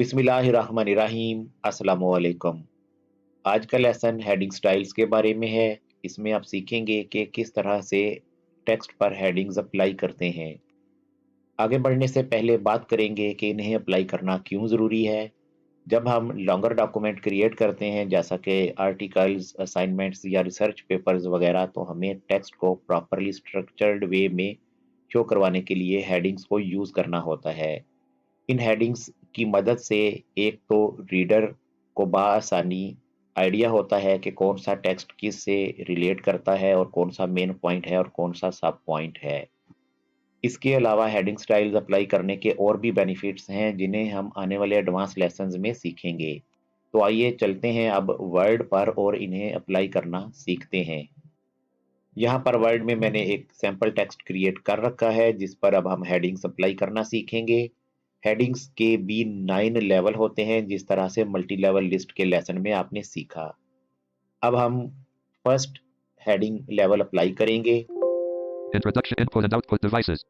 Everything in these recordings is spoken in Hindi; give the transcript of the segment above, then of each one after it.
बिस्मिल्लाहिर्रहमानिर्रहीम। अस्सलामु अलैकुम। आज का लेसन हेडिंग स्टाइल्स के बारे में है। इसमें आप सीखेंगे कि किस तरह से टेक्स्ट पर हेडिंग्स अप्लाई करते हैं। आगे बढ़ने से पहले बात करेंगे कि इन्हें अप्लाई करना क्यों ज़रूरी है। जब हम लॉन्गर डॉक्यूमेंट क्रिएट करते हैं जैसा कि आर्टिकल्स, असाइनमेंट्स या रिसर्च पेपर्स वगैरह, तो हमें टेक्स्ट को प्रॉपरली स्ट्रक्चर्ड वे में शो करवाने के लिए हेडिंग्स को यूज़ करना होता है। इन हेडिंग्स की मदद से एक तो रीडर को बआसानी आइडिया होता है कि कौन सा टेक्स्ट किस से रिलेट करता है और कौन सा मेन पॉइंट है और कौन सा सब पॉइंट है। इसके अलावा हेडिंग स्टाइल्स अप्लाई करने के और भी बेनिफिट्स हैं जिन्हें हम आने वाले एडवांस लेसन्स में सीखेंगे। तो आइए चलते हैं अब वर्ड पर और इन्हें अप्लाई करना सीखते हैं। यहाँ पर वर्ड में मैंने एक सैम्पल टेक्स्ट क्रिएट कर रखा है जिस पर अब हम हेडिंग्स अप्लाई करना सीखेंगे। हेडिंग्स के भी 9 लेवल होते हैं जिस तरह से मल्टी लेवल लिस्ट के लेसन में आपने सीखा। अब हम फर्स्ट हेडिंग लेवल अप्लाई करेंगे। Introduction, input and output devices.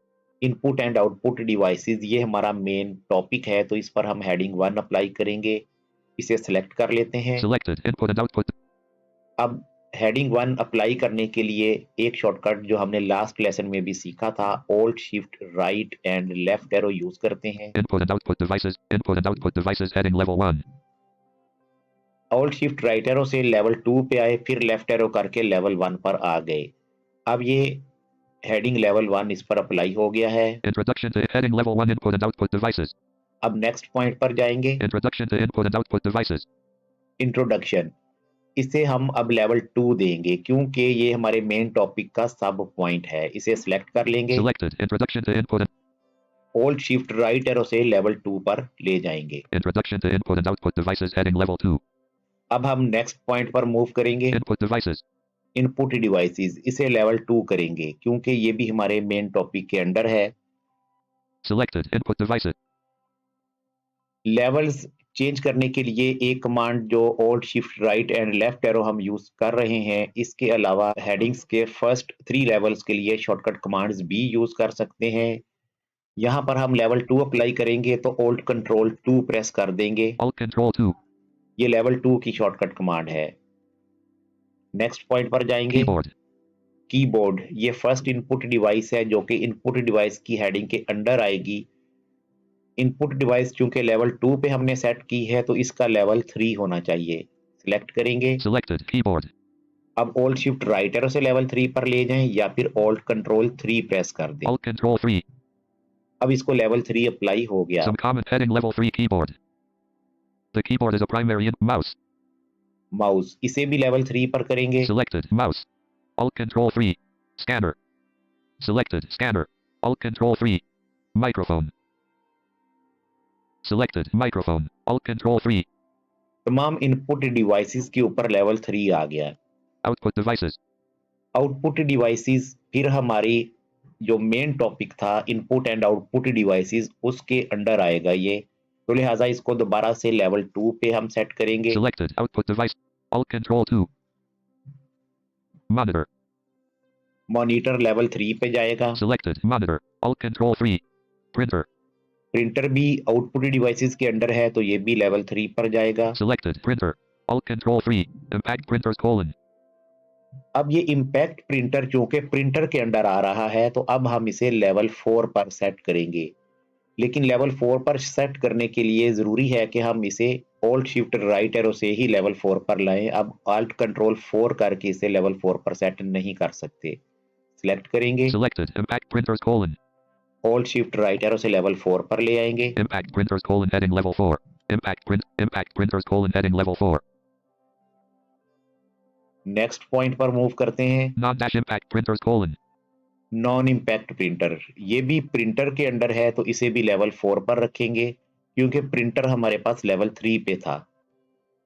Input and output devices, ये हमारा मेन टॉपिक है, तो इस पर हम हेडिंग 1 अप्लाई करेंगे। इसे सेलेक्ट कर लेते हैं। Selected, input and output. अब हेडिंग 1 अप्लाई करने के लिए एक शॉर्टकट जो हमने लास्ट लेसन में भी सीखा था, alt shift right and left arrow use करते हैं। Input and output devices. Input and output devices heading level 1. Alt shift right arrow से लेवल 2 पे आए, फिर लेफ्ट एरो करके लेवल 1 पर आ गए। अब ये हेडिंग लेवल 1 इस पर अप्लाई हो गया है। Introduction to heading level 1 input and output devices. अब नेक्स्ट पॉइंट पर जाएंगे। Introduction to input and output devices. Introduction, इसे हम अब लेवल 2 देंगे क्योंकि ये हमारे मेन टॉपिक का सब पॉइंट है। इसे सिलेक्ट कर लेंगे। Selected, introduction to input and alt shift right arrow से लेवल 2 पर ले जाएंगे। introduction to input and output devices heading level 2. अब हम नेक्स्ट पॉइंट पर मूव करेंगे। Input devices. इनपुट डिवाइसेस, इसे लेवल 2 करेंगे क्योंकि ये भी हमारे मेन टॉपिक के अंडर है। Selected, input devices. Levels change करने के लिए एक कमांड जो alt shift right and left arrow हम यूज कर रहे हैं, इसके अलावा हेडिंग्स के फर्स्ट 3 लेवल्स के लिए शॉर्टकट कमांड्स भी यूज कर सकते हैं। यहाँ पर हम लेवल 2 अप्लाई करेंगे तो ऑल्ट कंट्रोल 2 प्रेस कर देंगे। Alt control 2. ये लेवल 2 की शॉर्टकट कमांड है। नेक्स्ट पॉइंट पर जाएंगे। Keyboard. कीबोर्ड, ये फर्स्ट इनपुट डिवाइस है जो कि इनपुट डिवाइस की हेडिंग के अंडर आएगी। इनपुट डिवाइस चूंकि लेवल 2 पे हमने सेट की है तो इसका लेवल 3 होना चाहिए। सिलेक्ट करेंगे। Selected, keyboard. अब ऑल्ट शिफ्ट राइट एरो से लेवल 3 पर ले जाएं या फिर ऑल्ट कंट्रोल 3 प्रेस कर दें। Alt control 3. अब इसको लेवल 3 अप्लाई हो गया। Some common heading level 3 keyboard. The keyboard is a primary mouse. Mouse, इसे भी लेवल 3 पर करेंगे। Selected, mouse. Alt control 3. Scanner. Selected, scanner. Alt control 3. Microphone. Selected, microphone. Alt control 3. तमाम इनपुट डिवाइसेस के ऊपर लेवल 3 आ गया। Output devices. आउटपुट डिवाइसेस फिर हमारी जो मेन टॉपिक था इनपुट एंड आउटपुट डिवाइसेस, उसके अंडर आएगा ये। तो लिहाजा इसको दोबारा से लेवल 2 पे हम सेट करेंगे। Selected, output device. Alt control 2. Monitor. Monitor level 3 पे जाएगा। Selected, monitor. Alt control 3. Printer. Printer भी आउटपुट डिवाइसेस के अंडर है तो ये भी लेवल 3 पर जाएगा। Selected, printer. Alt control 3. Impact printers colon. अब ये इम्पैक्ट प्रिंटर चूंकि प्रिंटर के अंडर आ रहा है तो अब हम इसे लेवल 4 पर सेट करेंगे। लेकिन लेवल 4 पर सेट करने के लिए जरूरी है कि हम इसे ऑल्ट शिफ्ट राइट एरो से ही लेवल 4 पर लाएं। अब ऑल्ट कंट्रोल 4 करके इसे लेवल 4 पर सेट नहीं कर सकते। सिलेक्ट करेंगे। Selected, impact printers colon. Alt shift right arrow से लेवल 4 पर ले आएंगे। Impact printers colon heading level 4. Impact printers colon heading level 4. Next point पर मूव करते हैं। Non-dash impact printers colon. Non impact printer, ये भी प्रिंटर के अंडर है तो इसे भी लेवल 4 पर रखेंगे क्योंकि प्रिंटर हमारे पास लेवल 3 पे था।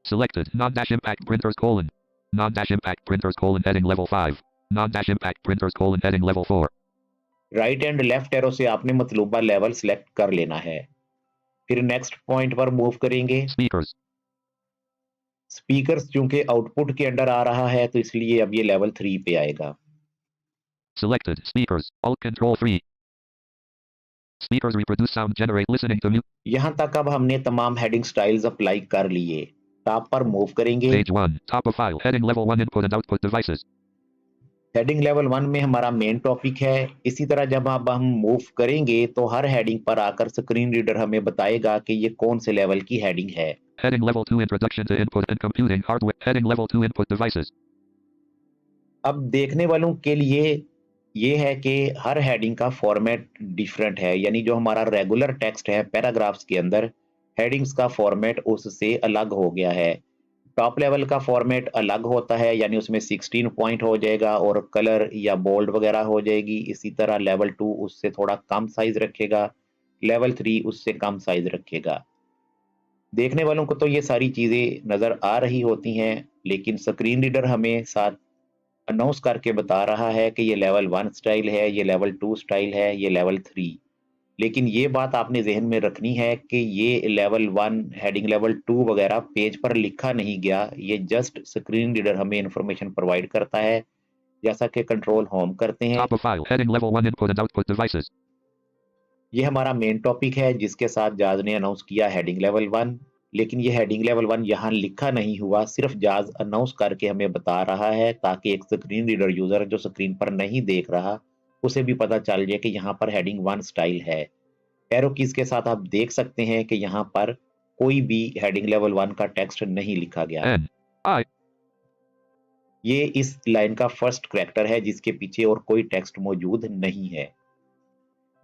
Selected, non-dash impact printers colon. Non-dash impact printers colon heading level 5. Non-dash impact printers colon heading level 4. Right and left arrow से आपने मतलूबा लेवल सिलेक्ट कर लेना है। फिर नेक्स्ट पॉइंट पर मूव करेंगे। Speakers. स्पीकर्स चूंकि आउटपुट के अंडर आ रहा है तो इसलिए अब ये लेवल 3 पे आएगा। Selected, speakers. Alt control 3. Speakers reproduce sound, generate listening to music. यहाँ तक अब हमने तमाम हेडिंग स्टाइल्स अप्लाई कर लिए। टॉप पर मूव करेंगे। Page 1, top of file, heading level 1 input and output devices. Heading level 1 में हमारा मेन टॉपिक है। इसी तरह जब अब हम मूव करेंगे तो हर हेडिंग पर आकर स्क्रीन रीडर हमें बताएगा कि ये कौन से लेवल की हेडिंग है। Heading level 2 introduction to input and computing hardware. Heading level 2 input devices. अब देखने वालों के लिए ये है कि हर हेडिंग का फॉर्मेट डिफरेंट है, यानी जो हमारा रेगुलर टेक्स्ट है पैराग्राफ्स के अंदर, हेडिंग्स का फॉर्मेट उससे अलग हो गया है। टॉप लेवल का फॉर्मेट अलग होता है, यानी उसमें 16 पॉइंट हो जाएगा और कलर या बोल्ड वगैरह हो जाएगी। इसी तरह लेवल 2 उससे थोड़ा कम साइज रखेगा, लेवल 3 उससे कम साइज रखेगा। देखने वालों को तो ये सारी चीजें नजर आ रही होती हैं, लेकिन स्क्रीन रीडर हमें साथ अनाउंस करके बता रहा है कि ये लेवल 1 स्टाइल है, ये लेवल 2 स्टाइल है, ये लेवल 3। लेकिन ये बात आपने ज़हन में रखनी है कि ये लेवल 1, हेडिंग लेवल 2 वगैरह पेज पर लिखा नहीं गया, ये जस्ट स्क्रीन रीडर हमें इन्फॉर्मेशन प्रोवाइड करता है, जैसा कि कंट्रोल होम करते हैं। Top of file, heading level 1 input and output devices. ये हमारा मेन टॉपिक है जिसके साथ जाज ने अनाउंस किया हेडिंग लेवल 1, लेकिन ये हेडिंग लेवल 1 यहाँ लिखा नहीं हुआ, सिर्फ जाज अनाउंस करके हमें बता रहा है ताकि एक स्क्रीन रीडर यूजर जो स्क्रीन पर नहीं देख रहा, उसे भी पता चल जाए कि यहाँ पर हेडिंग 1 स्टाइल है। एरो कीज के साथ आप देख सकते हैं कि यहाँ पर कोई भी हेडिंग लेवल 1 का टेक्स्ट नहीं लिखा गया। N I ये इस लाइन का फर्स्ट कैरेक्टर है जिसके पीछे और कोई टेक्स्ट मौजूद नहीं है।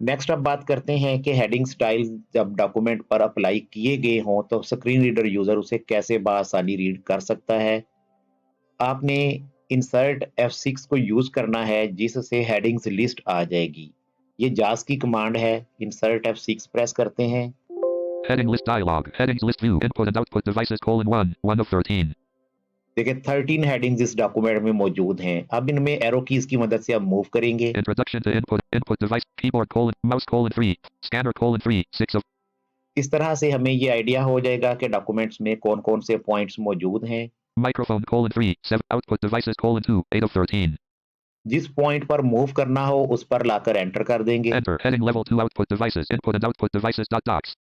नेक्स्ट अब बात करते हैं कि हेडिंग स्टाइल जब डॉक्यूमेंट पर अप्लाई किए गए हों तो स्क्रीन रीडर यूजर उसे कैसे बासानी रीड कर सकता है। आपने इंसर्ट F6 को यूज करना है जिससे हेडिंग्स लिस्ट आ जाएगी। ये जास की कमांड है। इंसर्ट F6 प्रेस करते हैं। heading list dialog. Headings list view input and output devices (1 of 13). देखिए 13 हेडिंग्स इस डॉक्यूमेंट में मौजूद हैं। अब इनमें एरो कीज की मदद से आप मूव करेंगे। Introduction to input device keyboard mouse 3 scanner 3 6 of इस तरह से हमें ये आइडिया हो जाएगा कि डॉक्यूमेंट्स में कौन कौन से पॉइंट्स मौजूद हैं। microphone 3 7 output devices 2 8 of 13. जिस पॉइंट पर मूव करना हो उस पर लाकर एंटर कर देंगे। Enter heading level 2 output devices input and output devices docs.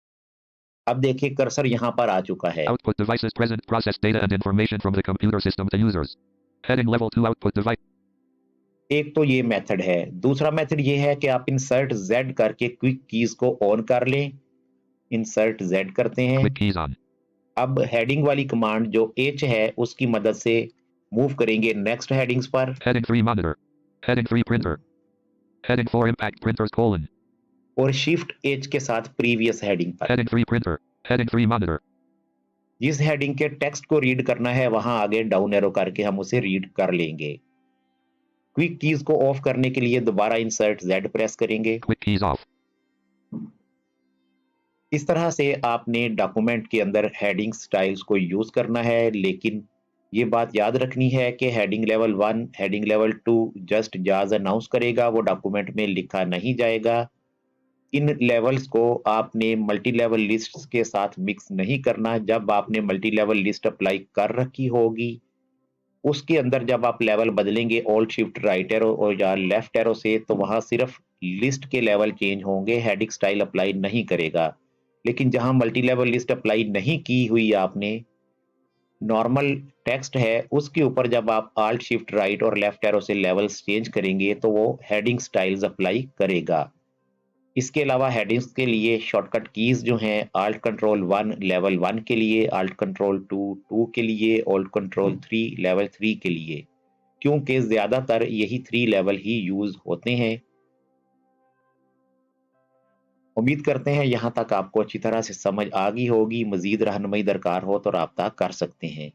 अब देखिए कर्सर यहाँ पर आ चुका है। Output devices present process data and information from the computer system to users. Heading level 2 output device. एक तो ये मेथड है। दूसरा मेथड ये है कि आप इंसर्ट Z करके क्विक कीज को ऑन कर लें। इंसर्ट Z करते हैं। Quick keys on. अब हेडिंग वाली कमांड जो H है उसकी मदद से मूव करेंगे नेक्स्ट हेडिंग्स पर। Heading 3 monitor. Heading 3 printer. Heading 4 impact printers और शिफ्ट H के साथ प्रीवियस हेडिंग पर। Heading 3 printer. Heading 3 monitor. जिस हेडिंग के टेक्स्ट को रीड करना है वहां आगे डाउन एरो करके हम उसे रीड कर लेंगे। क्विक कीज को ऑफ करने के लिए दोबारा इंसर्ट Z प्रेस करेंगे। Quick keys off. इस तरह से आपने डॉक्यूमेंट के अंदर हेडिंग स्टाइल्स को यूज करना है, लेकिन ये बात याद रखनी है कि heading level 1, heading level 2 just जाज अनाउंस करेगा, वो डॉक्यूमेंट में लिखा नहीं जाएगा। इन लेवल्स को आपने मल्टी लेवल लिस्ट्स के साथ मिक्स नहीं करना। जब आपने मल्टी लेवल लिस्ट अप्लाई कर रखी होगी उसके अंदर जब आप लेवल बदलेंगे ऑल्ट शिफ्ट राइट एरो और या लेफ्ट एरो से, तो वहां सिर्फ लिस्ट के लेवल चेंज होंगे, हेडिंग स्टाइल अप्लाई नहीं करेगा। लेकिन जहां मल्टी लेवल लिस्ट अप्लाई नहीं की हुई आपने, नॉर्मल टेक्स्ट है उसके ऊपर जब आप आल्ट शिफ्ट राइट और लेफ्ट एरो से लेवल्स चेंज करेंगे तो वो हेडिंग स्टाइल्स अप्लाई करेगा। इसके अलावा हेडिंग्स के लिए शॉर्टकट कीज जो हैं आल्ट कंट्रोल 1 लेवल 1 के लिए, आल्ट कंट्रोल 2 2 के लिए, ऑल्ट कंट्रोल 3 लेवल 3 के लिए, क्योंकि ज्यादातर यही 3 लेवल ही यूज होते हैं। उम्मीद करते हैं यहाँ तक आपको अच्छी तरह से समझ आ गई होगी। मजीद रहनुमाई दरकार हो तो राब्ता कर सकते हैं।